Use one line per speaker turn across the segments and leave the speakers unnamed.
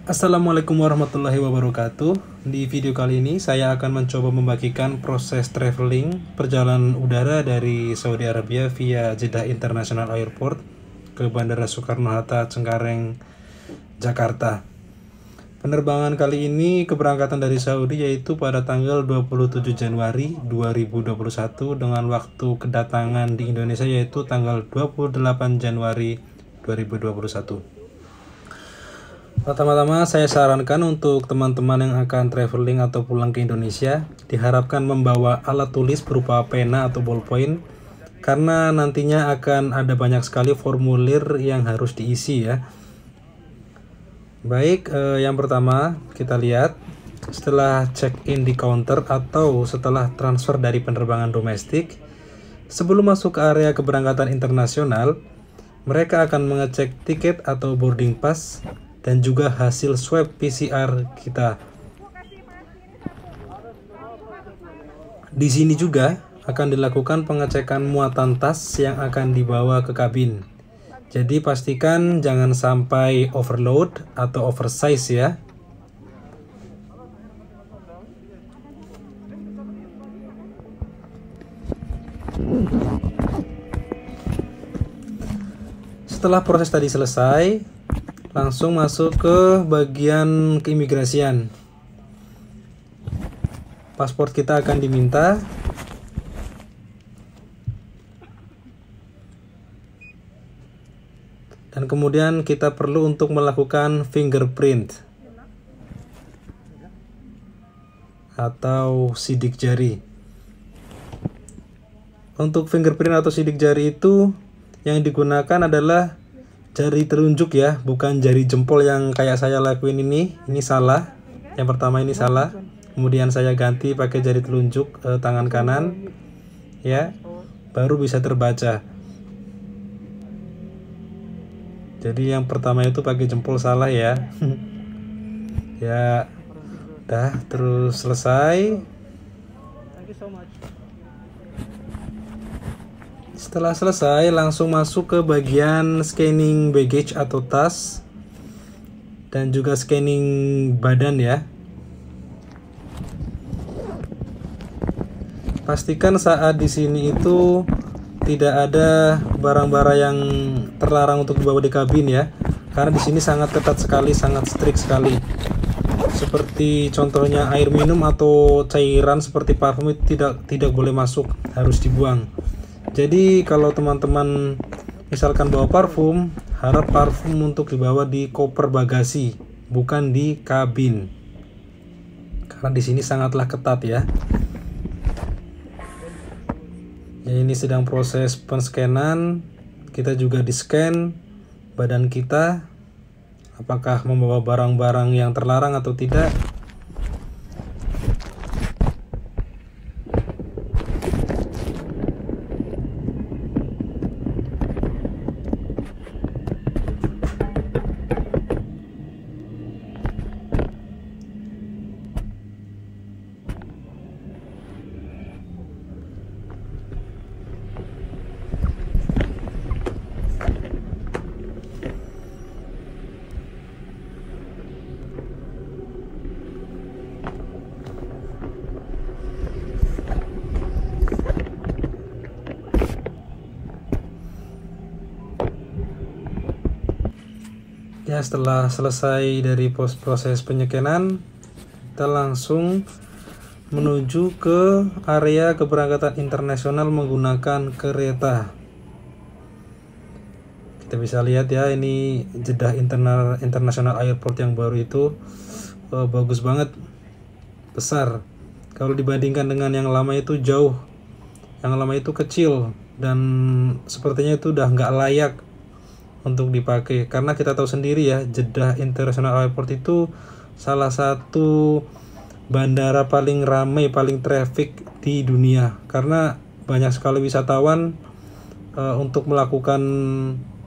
Assalamualaikum warahmatullahi wabarakatuh. Di video kali ini saya akan mencoba membagikan proses traveling perjalanan udara dari Saudi Arabia via Jeddah International Airport ke Bandara Soekarno-Hatta Cengkareng, Jakarta. Penerbangan kali ini keberangkatan dari Saudi yaitu pada tanggal 27 Januari 2021 dengan waktu kedatangan di Indonesia yaitu tanggal 28 Januari 2021. Pertama-tama saya sarankan untuk teman-teman yang akan traveling atau pulang ke Indonesia diharapkan membawa alat tulis berupa pena atau ballpoint karena nantinya akan ada banyak sekali formulir yang harus diisi ya. Baik, yang pertama kita lihat setelah check-in di counter atau setelah transfer dari penerbangan domestik, sebelum masuk ke area keberangkatan internasional, mereka akan mengecek tiket atau boarding pass dan juga hasil swab PCR kita. Di sini juga akan dilakukan pengecekan muatan tas yang akan dibawa ke kabin. Jadi pastikan jangan sampai overload atau oversize ya. Setelah proses tadi selesai, langsung masuk ke bagian keimigrasian. Paspor kita akan diminta. Dan kemudian kita perlu untuk melakukan fingerprint atau sidik jari. Untuk fingerprint atau sidik jari itu yang digunakan adalah jari telunjuk ya, bukan jari jempol yang kayak saya lakuin ini. Ini salah. Yang pertama ini salah. Kemudian saya ganti pakai jari telunjuk tangan kanan. Ya. Baru bisa terbaca. Jadi yang pertama itu pakai jempol salah ya. Ya. Dah, terus selesai. Setelah selesai, langsung masuk ke bagian scanning baggage atau tas dan juga scanning badan ya. Pastikan saat di sini itu tidak ada barang-barang yang terlarang untuk dibawa di kabin ya, karena di sini sangat ketat sekali, sangat strict sekali. Seperti contohnya air minum atau cairan seperti parfum itu tidak boleh masuk, harus dibuang. Jadi kalau teman-teman misalkan bawa parfum, harap parfum untuk dibawa di koper bagasi, bukan di kabin. Karena di sini sangatlah ketat ya. Ya, ini sedang proses penscanan. Kita juga di-scan badan kita, apakah membawa barang-barang yang terlarang atau tidak. Ya, setelah selesai dari proses penyekenan, kita langsung menuju ke area keberangkatan internasional menggunakan kereta. Kita bisa lihat ya, ini Jeddah International Airport yang baru itu bagus banget, besar. Kalau dibandingkan dengan yang lama itu jauh, yang lama itu kecil dan sepertinya itu udah nggak layak untuk dipakai, karena kita tahu sendiri ya, Jeddah International Airport itu salah satu bandara paling ramai, paling traffic di dunia, karena banyak sekali wisatawan untuk melakukan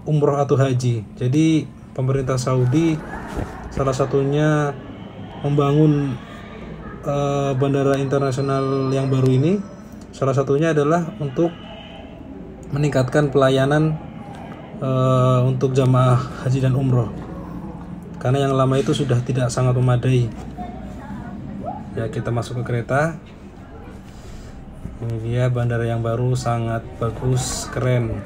umroh atau haji. Jadi pemerintah Saudi salah satunya membangun bandara internasional yang baru ini, salah satunya adalah untuk meningkatkan pelayanan untuk jamaah haji dan umroh. karena yang lama itu sudah tidak sangat memadai. Ya, kita masuk ke kereta. Ini dia bandara yang baru, sangat bagus, keren.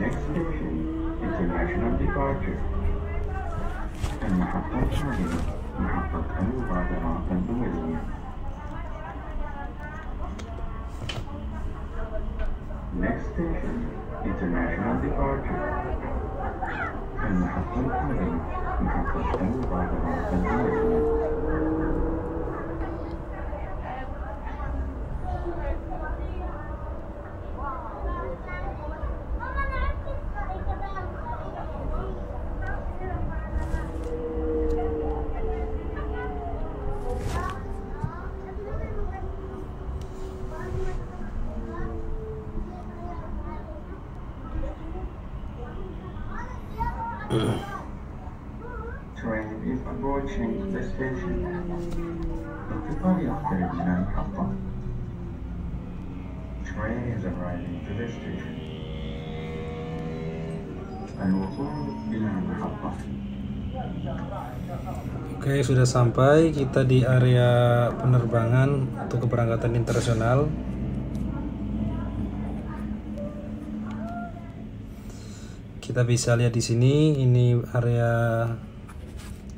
Next station, international departure. المحطة القادمة محطة المبادرة الدولية. Next station, international departure. المحطة القادمة محطة المبادرة الدولية. Train is approaching the station. القطار يقترب من المحطة. Train is arriving to the station. الوصول إلى المحطة.
Oke, sudah sampai kita di area penerbangan untuk keberangkatan internasional. Kita bisa lihat di sini, ini area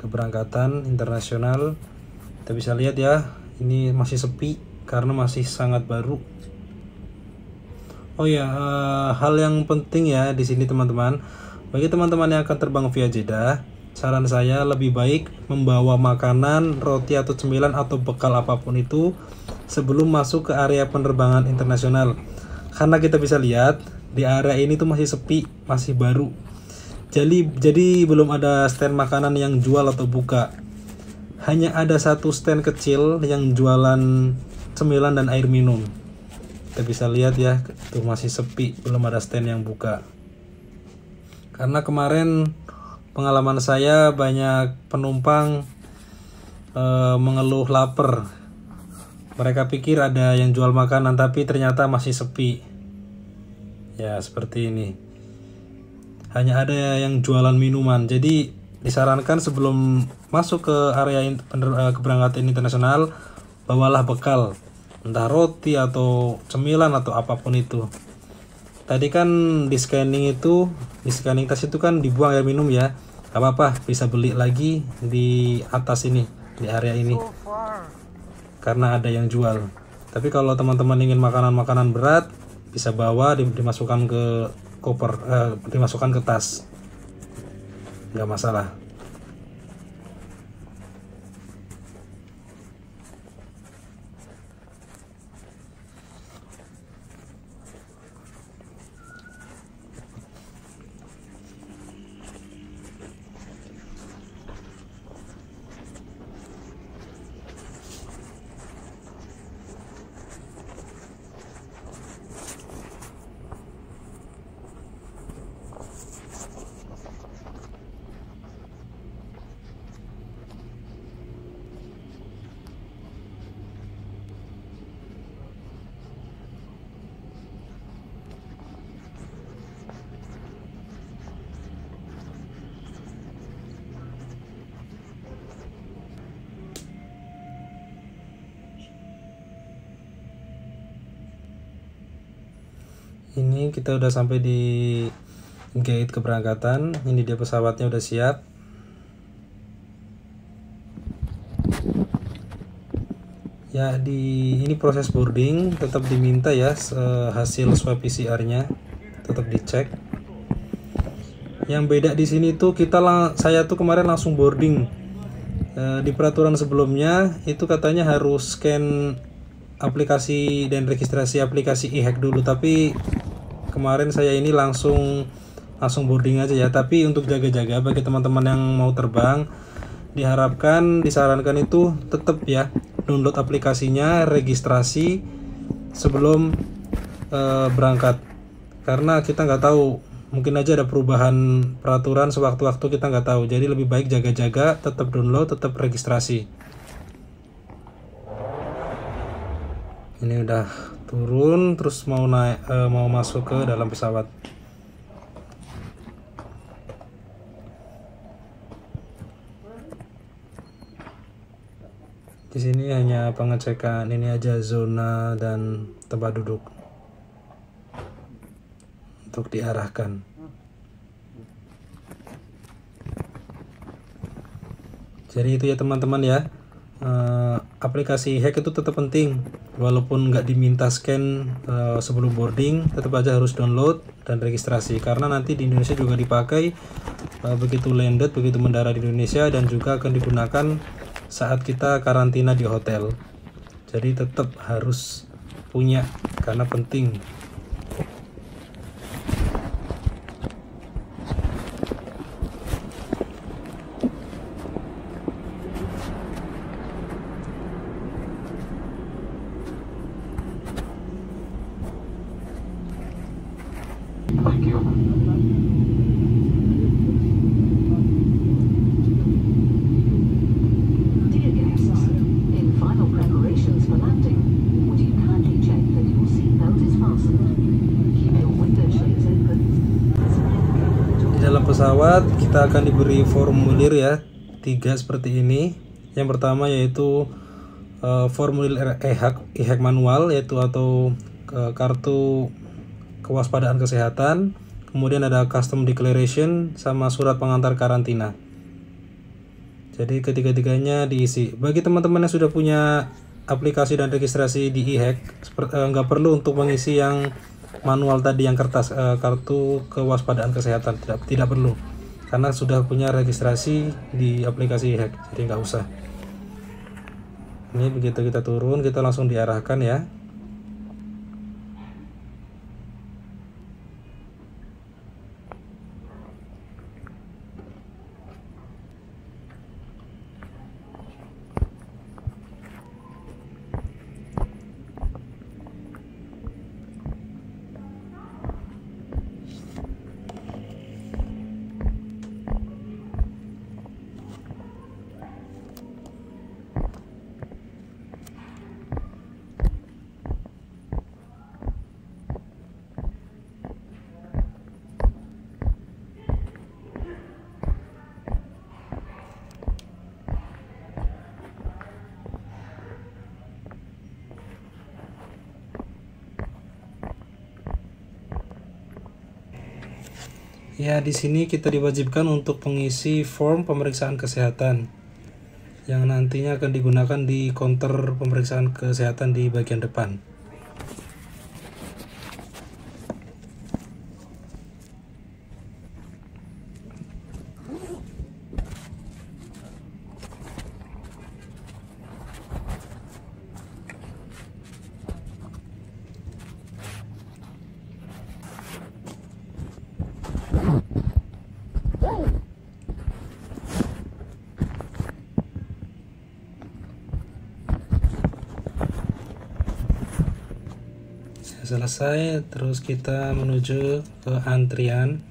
keberangkatan internasional. Kita bisa lihat ya, ini masih sepi karena masih sangat baru. Oh ya, hal yang penting ya di sini teman-teman, bagi teman-teman yang akan terbang via Jeddah, saran saya lebih baik membawa makanan, roti atau cemilan atau bekal apapun itu sebelum masuk ke area penerbangan internasional. Karena kita bisa lihat di area ini tuh masih sepi, masih baru. Jadi belum ada stand makanan yang jual atau buka. Hanya ada satu stand kecil yang jualan cemilan dan air minum. Kita bisa lihat ya, itu masih sepi, belum ada stand yang buka. Karena kemarin pengalaman saya banyak penumpang mengeluh lapar. Mereka pikir ada yang jual makanan tapi ternyata masih sepi. Ya, seperti ini. Hanya ada yang jualan minuman. Jadi disarankan sebelum masuk ke area keberangkatan internasional, bawalah bekal, entah roti atau cemilan atau apapun itu. Tadi kan di scanning tas itu kan dibuang air minum ya. Gak apa-apa, bisa beli lagi di atas ini, di area ini, karena ada yang jual. Tapi kalau teman-teman ingin makanan-makanan berat, bisa bawa, dimasukkan ke koper, dimasukkan ke tas, nggak masalah. Ini kita udah sampai di gate keberangkatan. Ini dia pesawatnya udah siap. Ya, ini proses boarding tetap diminta ya, hasil swab PCR-nya tetap dicek. Yang beda di sini tuh saya tuh kemarin langsung boarding. Di peraturan sebelumnya itu katanya harus scan aplikasi dan registrasi aplikasi e-hack dulu, tapi kemarin saya ini langsung langsung boarding aja ya. Tapi untuk jaga-jaga bagi teman-teman yang mau terbang, disarankan itu tetap ya download aplikasinya, registrasi sebelum berangkat, karena kita nggak tahu, mungkin aja ada perubahan peraturan sewaktu-waktu, kita nggak tahu. Jadi lebih baik jaga-jaga, tetap download, tetap registrasi. Ini udah turun, terus mau naik, mau masuk ke dalam pesawat. Di sini hanya pengecekan ini aja, zona dan tempat duduk untuk diarahkan. Jadi itu ya teman-teman ya, aplikasi e-hack itu tetap penting, walaupun nggak diminta scan sebelum boarding, tetap aja harus download dan registrasi, karena nanti di Indonesia juga dipakai begitu landed, begitu mendarat di Indonesia, dan juga akan digunakan saat kita karantina di hotel. Jadi tetap harus punya, karena penting.
Thank you.
Dear guests, in final preparations for landing, would you kindly check that your seatbelt is fastened? Keep your window shades open.
Di dalam pesawat kita akan diberi formulir ya, 3 seperti ini. Yang pertama yaitu formulir e-hack manual, yaitu atau kartu kewaspadaan kesehatan. Kemudian ada custom declaration sama surat pengantar karantina. Jadi ketiga-tiganya diisi. Bagi teman-teman yang sudah punya aplikasi dan registrasi di e-hack, nggak perlu untuk mengisi yang manual tadi, yang kertas, kartu kewaspadaan kesehatan, tidak perlu, karena sudah punya registrasi di aplikasi e-hack, jadi nggak usah. Ini begitu kita turun, kita langsung diarahkan ya. Ya, di sini kita diwajibkan untuk mengisi form pemeriksaan kesehatan yang nantinya akan digunakan di counter pemeriksaan kesehatan di bagian depan. Selesai, terus kita menuju ke antrian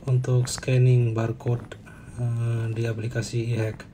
untuk scanning barcode di aplikasi e-hack.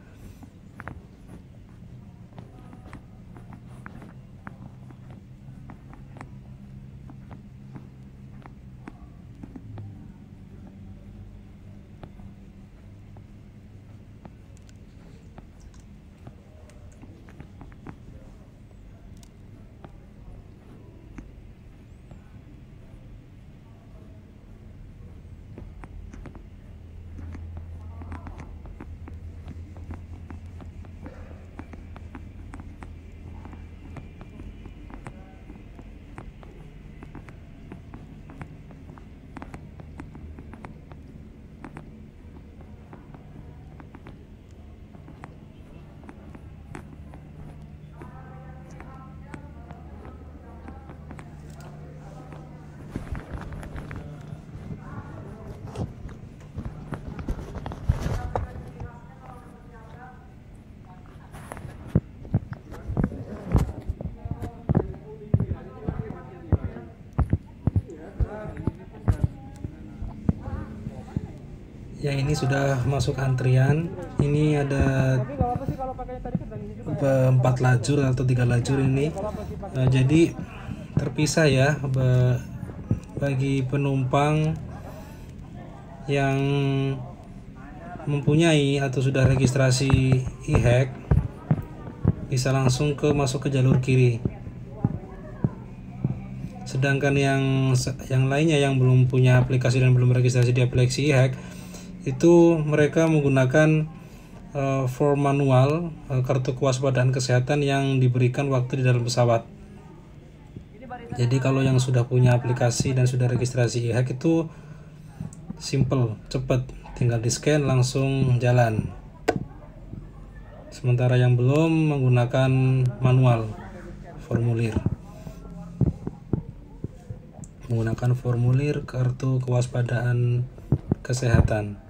Ya, ini sudah masuk antrian. Ini ada 4 lajur atau 3 lajur ini. Jadi terpisah ya bagi penumpang yang mempunyai atau sudah registrasi e-hack bisa langsung masuk ke jalur kiri. Sedangkan yang lainnya yang belum punya aplikasi dan belum registrasi di aplikasi e-hack itu mereka menggunakan form manual kartu kewaspadaan kesehatan yang diberikan waktu di dalam pesawat. Jadi kalau yang sudah punya aplikasi dan sudah registrasi e-hack itu simple, cepat, tinggal di-scan langsung jalan. Sementara yang belum menggunakan manual formulir. Menggunakan formulir kartu kewaspadaan kesehatan.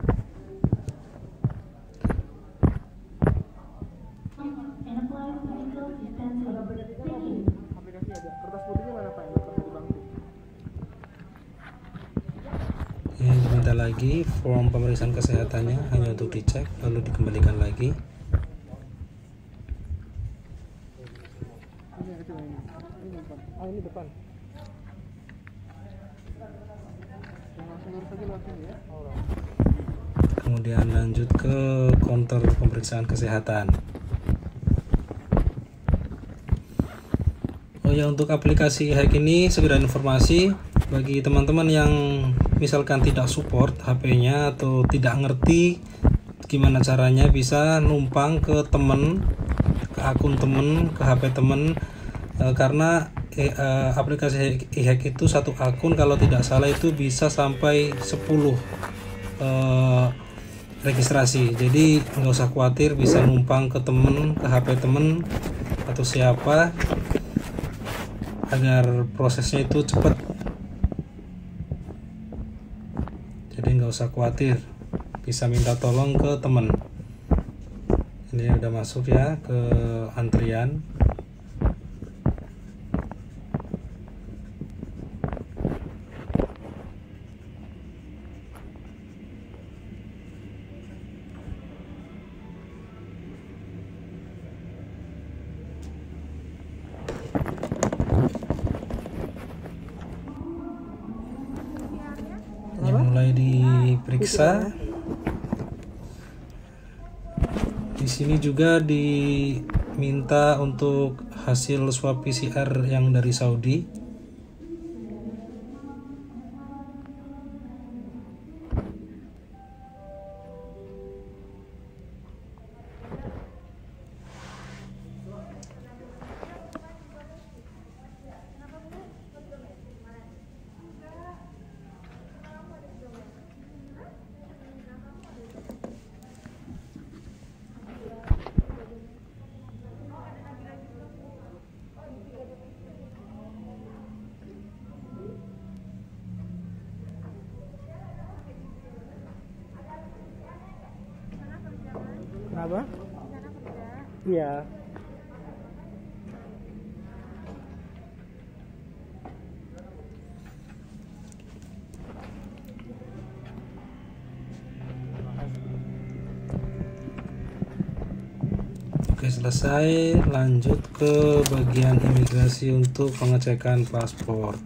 Ini diminta lagi form pemeriksaan kesehatannya hanya untuk dicek lalu dikembalikan lagi.
Ini depan.
Kemudian lanjut ke counter pemeriksaan kesehatan. Oh ya, untuk aplikasi e-hack ini sekedar informasi bagi teman-teman yang misalkan tidak support HP-nya atau tidak ngerti gimana caranya, bisa numpang ke temen, ke akun temen, ke HP temen, karena aplikasi e-hack itu satu akun kalau tidak salah itu bisa sampai 10 registrasi. Jadi nggak usah khawatir, bisa numpang ke temen, ke HP temen atau siapa agar prosesnya itu cepat. Jadi nggak usah khawatir, bisa minta tolong ke temen. Ini udah masuk ya ke antrian. Mulai diperiksa. Di sini juga diminta untuk hasil swab PCR yang dari Saudi.
Kenapa? Iya.
Oke, selesai. Lanjut ke bagian imigrasi untuk pengecekan paspor.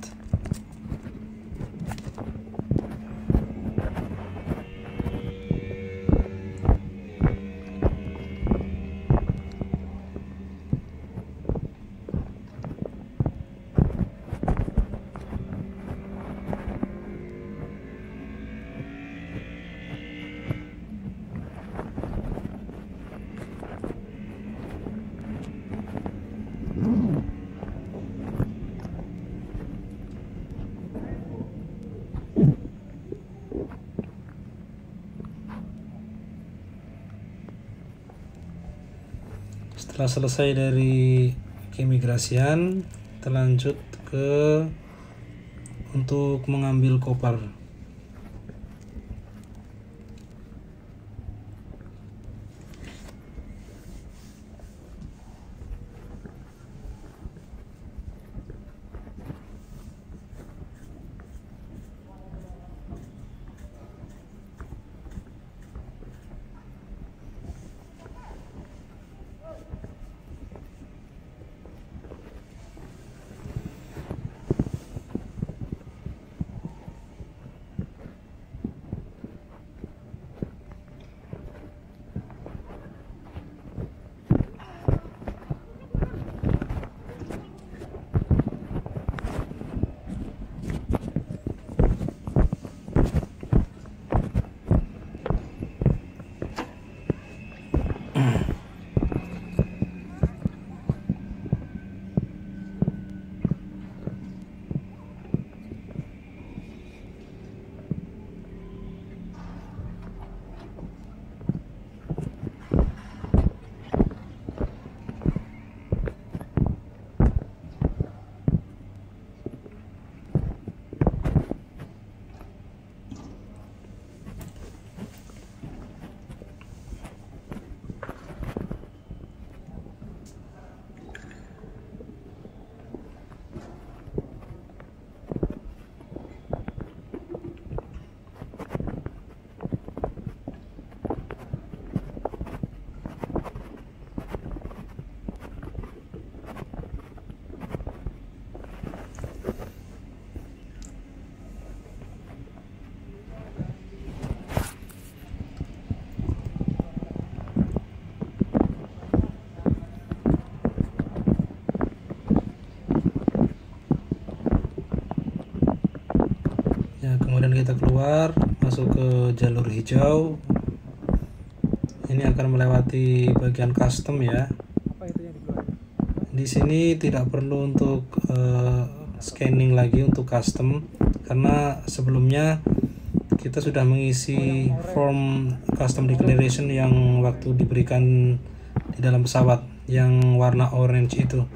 Setelah selesai dari keimigrasian, kita lanjut ke untuk mengambil koper. Ya, kemudian kita keluar masuk ke jalur hijau. Ini akan melewati bagian custom ya.
Apa itu yang dikeluarkan?
Di sini tidak perlu untuk scanning lagi untuk custom, karena sebelumnya kita sudah mengisi form custom declaration yang waktu diberikan di dalam pesawat yang warna orange itu.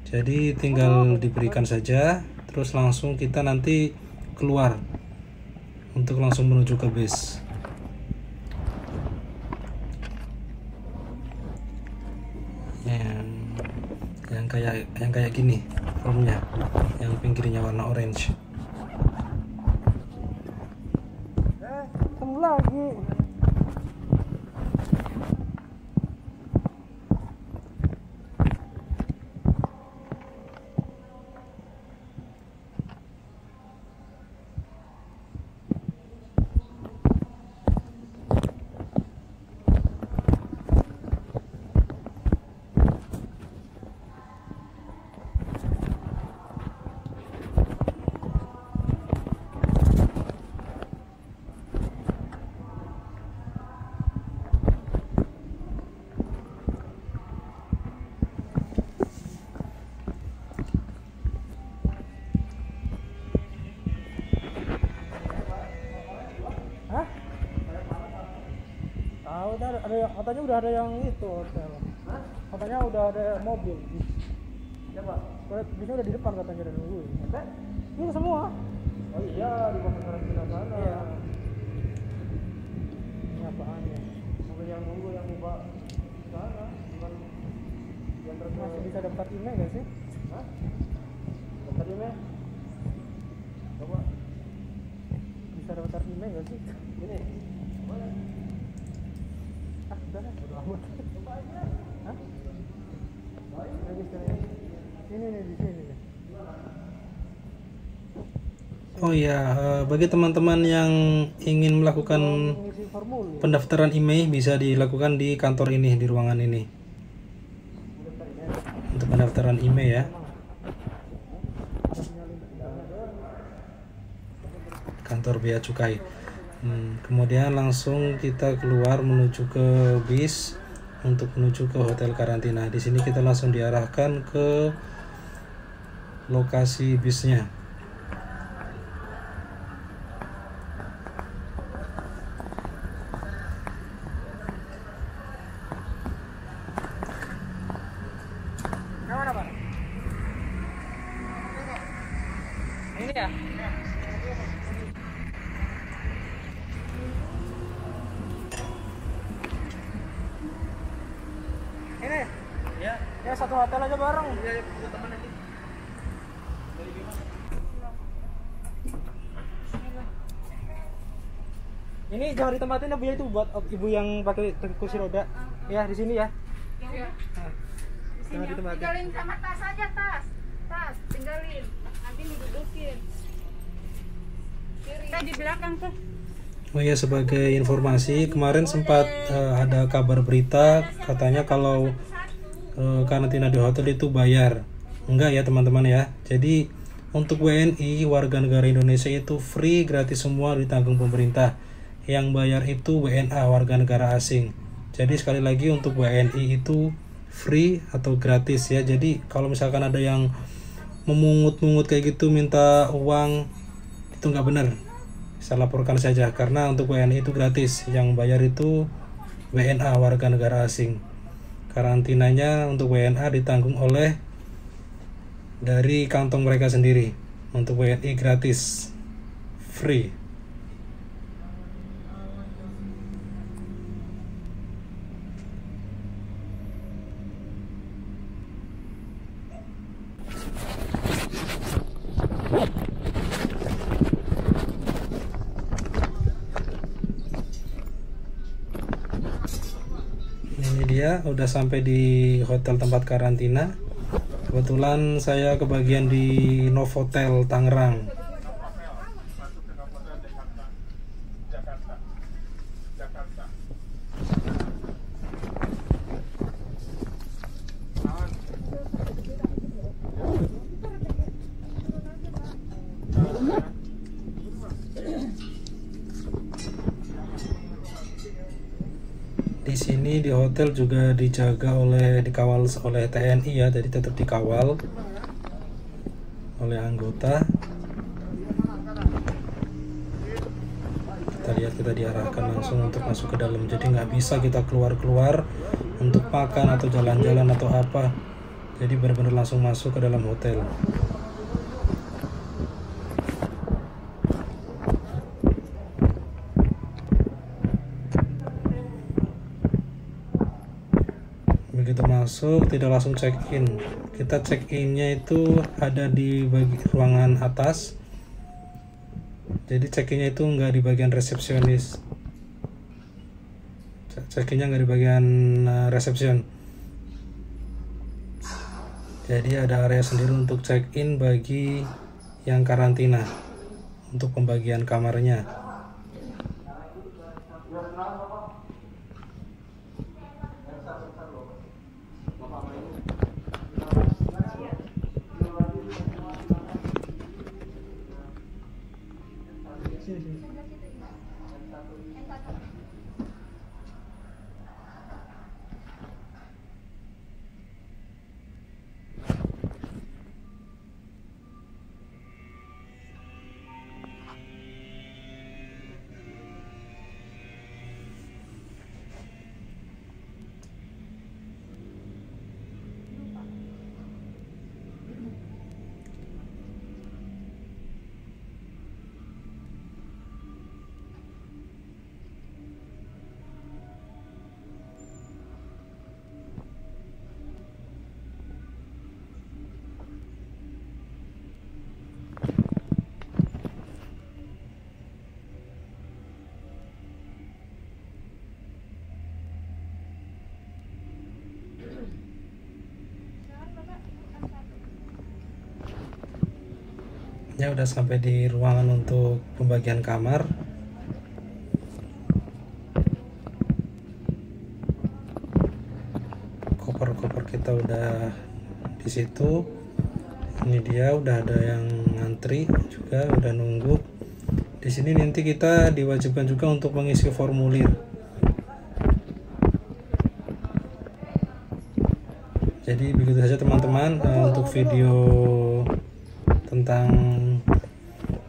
Jadi tinggal diberikan saja, terus langsung kita nanti keluar untuk langsung menuju ke base. Yang kayak gini formnya, yang pinggirnya warna orange.
Ketemu lagi. Hah? Tahu ada katanya udah ada yang itu hotel. Katanya udah ada mobil. Ya Pak. Bisa udah di depan katanya udah nungguin. Ini semua. Oh iya di bawah karantina sana. Iya. Ini apaan ya? Mobil yang nunggu yang buka sana, bukan yang terus masih bisa daftar email nggak sih? Hah? Daftar email? Coba. Bisa daftar email nggak sih? Ini. Ah, udah lah, udah amat. Coba aja. Hah? Ini di sini.
Oh ya, bagi teman-teman yang ingin melakukan
Ngisi formulir.
pendaftaran IMEI bisa dilakukan di kantor ini, di ruangan ini. Untuk pendaftaran IMEI ya. Kantor Bea Cukai. Kemudian langsung kita keluar menuju ke bis untuk menuju ke hotel karantina. Di sini kita langsung diarahkan ke lokasi bisnya.
Mana Pak? Ini ya? Ini? Ya. Ya satu hotel aja bareng. Iya, ya, teman aja. Ini jangan ditempatin ya Bu, itu buat ibu yang pakai kursi roda. Ya di sini ya.
Iya.
Nah, jangan ditempatin.
Tinggalin sama tas aja, tas tinggalin, nanti didudukin kiri. Kita di belakang tuh.
Oh ya, sebagai informasi, kemarin sempat ada kabar berita katanya kalau karantina di hotel itu bayar. Enggak ya teman-teman ya. Jadi untuk WNI warga negara Indonesia itu free, gratis, semua ditanggung pemerintah. Yang bayar itu WNA warga negara asing. Jadi sekali lagi untuk WNI itu free atau gratis ya. Jadi kalau misalkan ada yang memungut-mungut kayak gitu minta uang, itu nggak benar, bisa laporkan saja, karena untuk WNI itu gratis, yang bayar itu WNA, warga negara asing. Karantinanya untuk WNA ditanggung oleh dari kantong mereka sendiri. Untuk WNI gratis, free. Ini dia udah sampai di hotel tempat karantina. Kebetulan saya kebagian di Novotel Tangerang. Di sini di hotel juga dikawal oleh TNI ya, jadi tetap dikawal oleh anggota. Kita lihat, kita diarahkan langsung untuk masuk ke dalam, jadi nggak bisa kita keluar-keluar untuk makan atau jalan-jalan atau apa. Jadi benar-benar langsung masuk ke dalam hotel. Begitu masuk tidak langsung check in, kita check innya itu ada di ruangan atas. Jadi check innya itu nggak di bagian resepsionis, check innya nggak di bagian resepsion. Jadi ada area sendiri untuk check in bagi yang karantina, untuk pembagian kamarnya. Ya udah sampai di ruangan untuk pembagian kamar. Koper-koper kita udah di situ. Ini dia udah ada yang ngantri juga, udah nunggu. Di sini nanti kita diwajibkan juga untuk mengisi formulir. Jadi begitu saja teman-teman untuk video tentang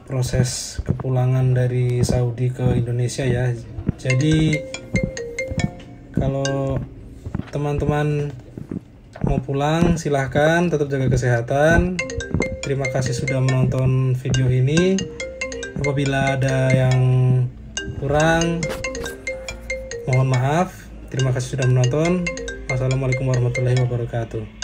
proses kepulangan dari Saudi ke Indonesia ya. Jadi kalau teman-teman mau pulang silahkan, tetap jaga kesehatan. Terima kasih sudah menonton video ini. Apabila ada yang kurang, mohon maaf. Terima kasih sudah menonton. Wassalamualaikum warahmatullahi wabarakatuh.